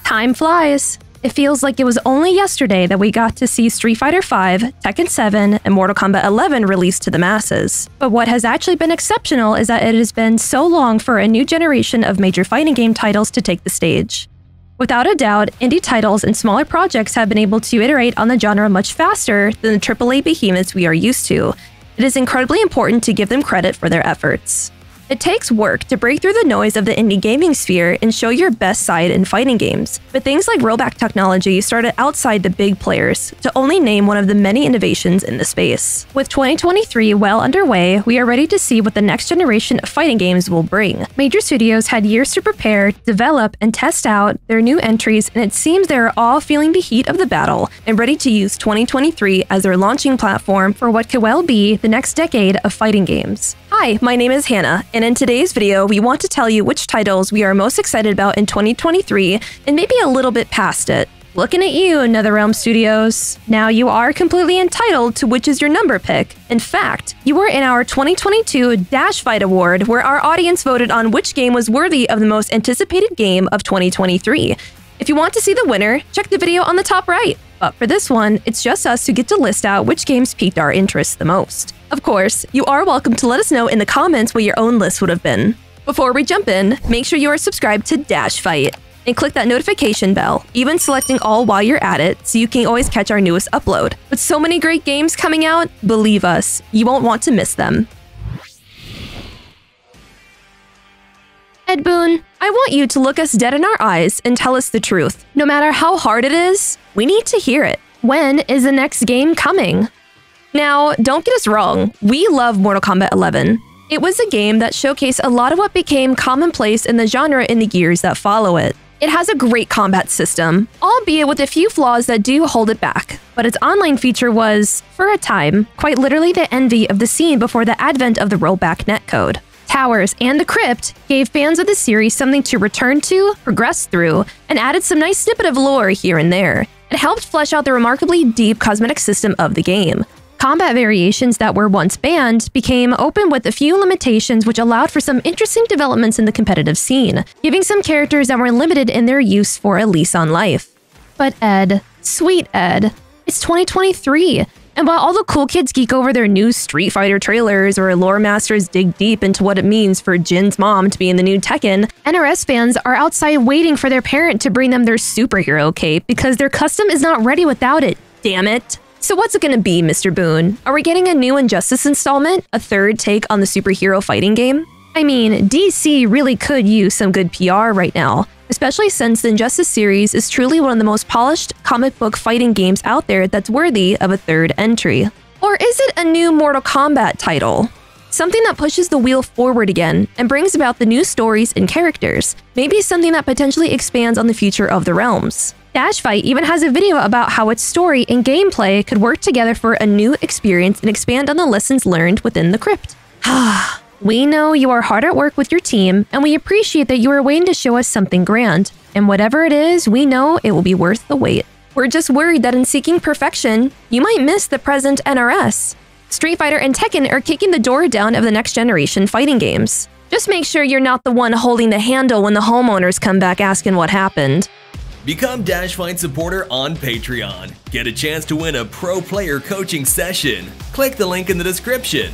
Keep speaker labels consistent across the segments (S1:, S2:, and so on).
S1: Time flies. It feels like it was only yesterday that we got to see Street Fighter V, Tekken 7, and Mortal Kombat 11 released to the masses. But what has actually been exceptional is that it has been so long for a new generation of major fighting game titles to take the stage. Without a doubt, indie titles and smaller projects have been able to iterate on the genre much faster than the AAA behemoths we are used to. It is incredibly important to give them credit for their efforts. It takes work to break through the noise of the indie gaming sphere and show your best side in fighting games, but things like rollback technology started outside the big players, to only name one of the many innovations in the space. With 2023 well underway, we are ready to see what the next generation of fighting games will bring. Major studios had years to prepare, develop, and test out their new entries, and it seems they are all feeling the heat of the battle and ready to use 2023 as their launching platform for what could well be the next decade of fighting games. Hi, my name is Hannah, and in today's video, we want to tell you which titles we are most excited about in 2023 and maybe a little bit past it. Looking at you, NetherRealm Studios. Now you are completely entitled to which is your number pick. In fact, you were in our 2022 DashFight Award, where our audience voted on which game was worthy of the most anticipated game of 2023. If you want to see the winner, check the video on the top right. But for this one, it's just us who get to list out which games piqued our interest the most. Of course, you are welcome to let us know in the comments what your own list would have been. Before we jump in, make sure you are subscribed to DashFight and click that notification bell, even selecting all while you're at it so you can always catch our newest upload. With so many great games coming out, believe us, you won't want to miss them. Ed Boon, I want you to look us dead in our eyes and tell us the truth. No matter how hard it is, we need to hear it. When is the next game coming? Now, don't get us wrong, we love Mortal Kombat 11. It was a game that showcased a lot of what became commonplace in the genre in the years that follow it. It has a great combat system, albeit with a few flaws that do hold it back. But its online feature was, for a time, quite literally the envy of the scene before the advent of the rollback netcode. Towers and the Crypt gave fans of the series something to return to, progress through, and added some nice snippet of lore here and there. It helped flesh out the remarkably deep cosmetic system of the game. Combat variations that were once banned became open with a few limitations, which allowed for some interesting developments in the competitive scene, giving some characters that were limited in their use for a lease on life. But Ed, sweet Ed, it's 2023, and while all the cool kids geek over their new Street Fighter trailers or lore masters dig deep into what it means for Jin's mom to be in the new Tekken, NRS fans are outside waiting for their parent to bring them their superhero cape because their custom is not ready without it, damn it. So what's it gonna be, Mr. Boon? Are we getting a new Injustice installment? A third take on the superhero fighting game? I mean, DC really could use some good PR right now, especially since the Injustice series is truly one of the most polished comic book fighting games out there that's worthy of a third entry. Or is it a new Mortal Kombat title? Something that pushes the wheel forward again and brings about the new stories and characters. Maybe something that potentially expands on the future of the realms. DashFight even has a video about how its story and gameplay could work together for a new experience and expand on the lessons learned within the crypt. We know you are hard at work with your team, and we appreciate that you are waiting to show us something grand. And whatever it is, we know it will be worth the wait. We're just worried that in seeking perfection, you might miss the present NRS. Street Fighter and Tekken are kicking the door down of the next generation fighting games. Just make sure you're not the one holding the handle when the homeowners come back asking what happened.
S2: Become DashFight supporter on Patreon. Get a chance to win a pro player coaching session. Click the link in the description.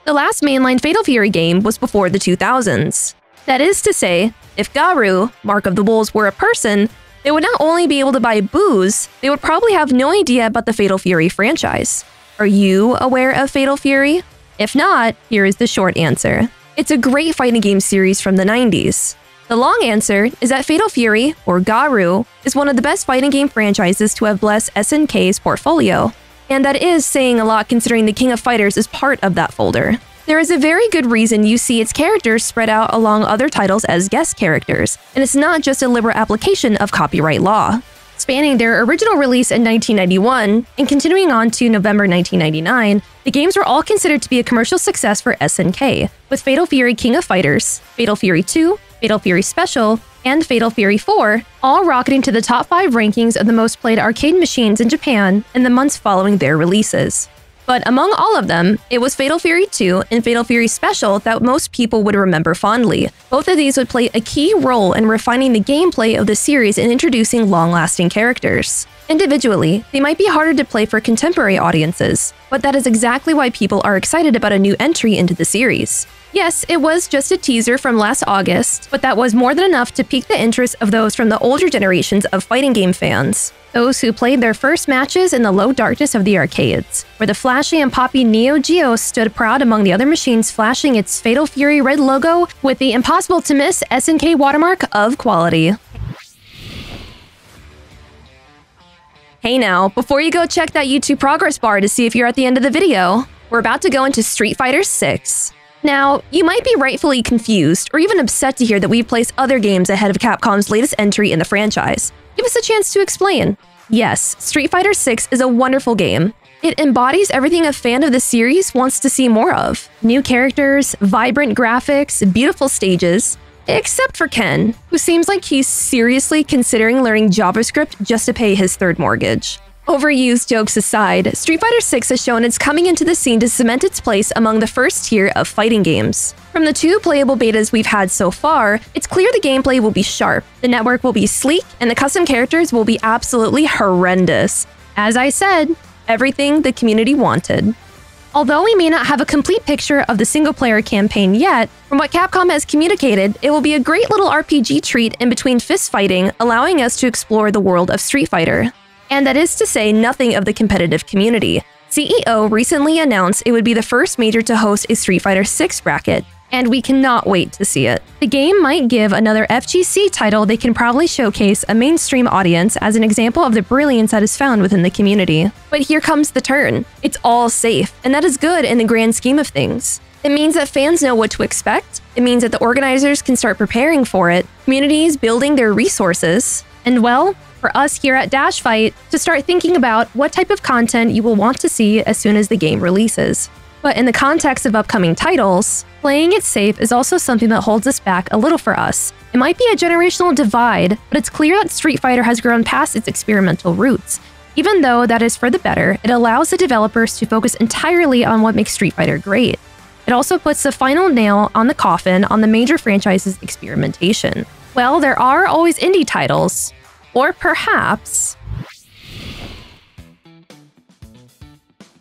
S1: The last mainline Fatal Fury game was before the 2000s. That is to say, if Garu, Mark of the Wolves, were a person, they would not only be able to buy booze, they would probably have no idea about the Fatal Fury franchise. Are you aware of Fatal Fury? If not, here is the short answer. It's a great fighting game series from the 90s. The long answer is that Fatal Fury, or Garu, is one of the best fighting game franchises to have blessed SNK's portfolio. And that is saying a lot considering the King of Fighters is part of that folder. There is a very good reason you see its characters spread out along other titles as guest characters, and it's not just a liberal application of copyright law. Spanning their original release in 1991 and continuing on to November 1999, the games were all considered to be a commercial success for SNK, with Fatal Fury King of Fighters, Fatal Fury 2, Fatal Fury Special, and Fatal Fury 4 all rocketing to the top 5 rankings of the most played arcade machines in Japan in the months following their releases. But among all of them, it was Fatal Fury 2 and Fatal Fury Special that most people would remember fondly. Both of these would play a key role in refining the gameplay of the series and introducing long-lasting characters. Individually, they might be harder to play for contemporary audiences, but that is exactly why people are excited about a new entry into the series. Yes, it was just a teaser from last August, but that was more than enough to pique the interest of those from the older generations of fighting game fans. Those who played their first matches in the low darkness of the arcades, where the flashy and poppy Neo Geo stood proud among the other machines flashing its Fatal Fury red logo with the impossible-to-miss SNK watermark of quality. Hey now, before you go check that YouTube progress bar to see if you're at the end of the video, we're about to go into Street Fighter 6. Now, you might be rightfully confused or even upset to hear that we've placed other games ahead of Capcom's latest entry in the franchise. Give us a chance to explain. Yes, Street Fighter 6 is a wonderful game. It embodies everything a fan of the series wants to see more of. New characters, vibrant graphics, beautiful stages. Except for Ken, who seems like he's seriously considering learning JavaScript just to pay his third mortgage. Overused jokes aside, Street Fighter 6 has shown it's coming into the scene to cement its place among the first tier of fighting games. From the 2 playable betas we've had so far, it's clear the gameplay will be sharp, the network will be sleek, and the custom characters will be absolutely horrendous. As I said, everything the community wanted. Although we may not have a complete picture of the single-player campaign yet, from what Capcom has communicated, it will be a great little RPG treat in between fist fighting, allowing us to explore the world of Street Fighter. And that is to say nothing of the competitive community. CEO recently announced it would be the first major to host a Street Fighter 6 bracket, and we cannot wait to see it. The game might give another FGC title they can probably showcase a mainstream audience as an example of the brilliance that is found within the community. But here comes the turn. It's all safe, and that is good in the grand scheme of things. It means that fans know what to expect, it means that the organizers can start preparing for it, communities building their resources, and well, for us here at DashFight to start thinking about what type of content you will want to see as soon as the game releases. But in the context of upcoming titles, playing it safe is also something that holds us back a little for us. It might be a generational divide, but it's clear that Street Fighter has grown past its experimental roots. Even though that is for the better, it allows the developers to focus entirely on what makes Street Fighter great. It also puts the final nail on the coffin on the major franchise's experimentation. Well, there are always indie titles. Or perhaps...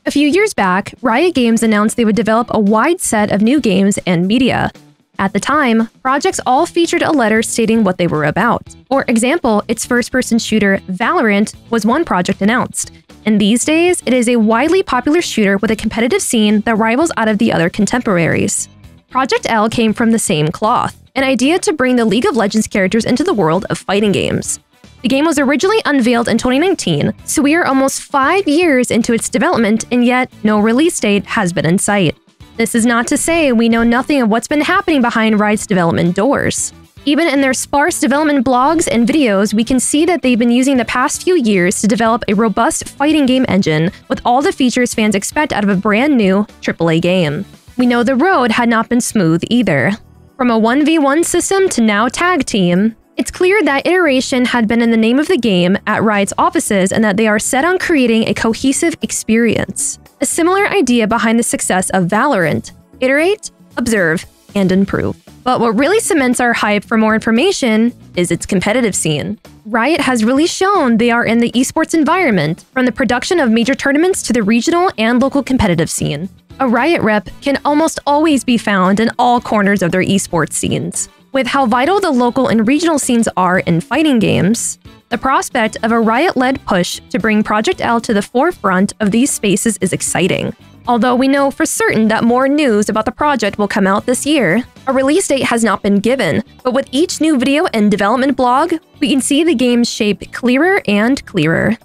S1: A few years back, Riot Games announced they would develop a wide set of new games and media. At the time, projects all featured a letter stating what they were about. For example, its first-person shooter, Valorant, was one project announced. And these days, it is a widely popular shooter with a competitive scene that rivals out of the other contemporaries. Project L came from the same cloth, an idea to bring the League of Legends characters into the world of fighting games. The game was originally unveiled in 2019, so we are almost 5 years into its development, and yet no release date has been in sight. This is not to say we know nothing of what's been happening behind Riot's development doors. Even in their sparse development blogs and videos, we can see that they've been using the past few years to develop a robust fighting game engine with all the features fans expect out of a brand new AAA game. We know the road had not been smooth either. From a 1v1 system to now tag team, it's clear that iteration had been in the name of the game at Riot's offices and that they are set on creating a cohesive experience. A similar idea behind the success of Valorant: iterate, observe, and improve. But what really cements our hype for more information is its competitive scene. Riot has really shown they are in the esports environment, from the production of major tournaments to the regional and local competitive scene. A Riot rep can almost always be found in all corners of their esports scenes. With how vital the local and regional scenes are in fighting games, the prospect of a Riot-led push to bring Project L to the forefront of these spaces is exciting. Although we know for certain that more news about the project will come out this year, a release date has not been given, but with each new video and development blog, we can see the game's shape clearer and clearer.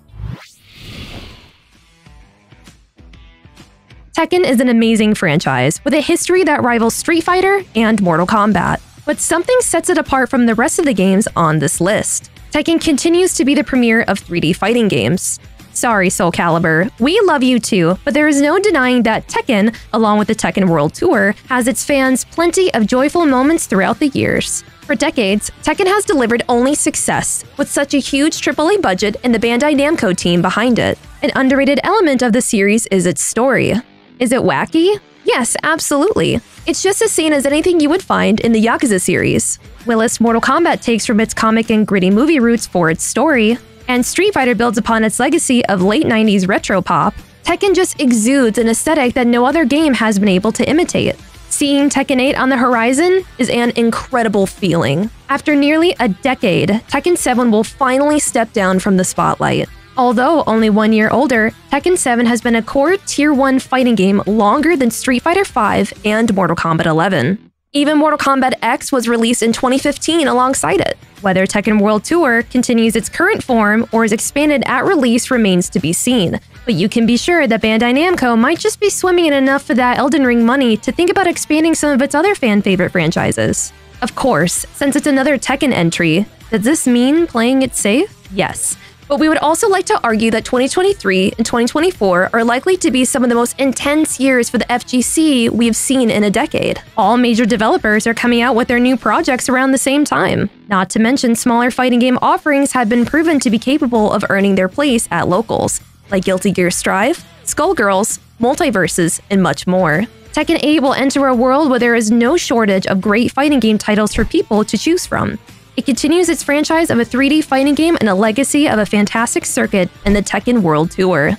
S1: Tekken is an amazing franchise with a history that rivals Street Fighter and Mortal Kombat. But something sets it apart from the rest of the games on this list. Tekken continues to be the premier of 3D fighting games. Sorry, Soul Calibur, we love you too, but there is no denying that Tekken, along with the Tekken World Tour, has its fans plenty of joyful moments throughout the years. For decades, Tekken has delivered only success, with such a huge AAA budget and the Bandai Namco team behind it. An underrated element of the series is its story. Is it wacky? Yes, absolutely. It's just as sane as anything you would find in the Yakuza series. Whilst Mortal Kombat takes from its comic and gritty movie roots for its story, and Street Fighter builds upon its legacy of late 90s retro pop, Tekken just exudes an aesthetic that no other game has been able to imitate. Seeing Tekken 8 on the horizon is an incredible feeling. After nearly a decade, Tekken 7 will finally step down from the spotlight. Although only 1 year older, Tekken 7 has been a core Tier 1 fighting game longer than Street Fighter V and Mortal Kombat 11. Even Mortal Kombat X was released in 2015 alongside it. Whether Tekken World Tour continues its current form or is expanded at release remains to be seen, but you can be sure that Bandai Namco might just be swimming in enough of that Elden Ring money to think about expanding some of its other fan-favorite franchises. Of course, since it's another Tekken entry, does this mean playing it safe? Yes. But we would also like to argue that 2023 and 2024 are likely to be some of the most intense years for the FGC we've seen in a decade. All major developers are coming out with their new projects around the same time. Not to mention, smaller fighting game offerings have been proven to be capable of earning their place at locals, like Guilty Gear Strive, Skullgirls, Multiverses, and much more. Tekken 8 will enter a world where there is no shortage of great fighting game titles for people to choose from. It continues its franchise of a 3D fighting game and a legacy of a fantastic circuit in the Tekken World Tour.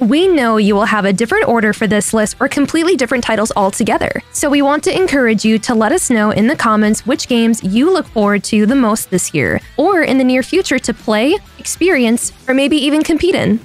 S1: We know you will have a different order for this list or completely different titles altogether, so we want to encourage you to let us know in the comments which games you look forward to the most this year, or in the near future to play, experience, or maybe even compete in.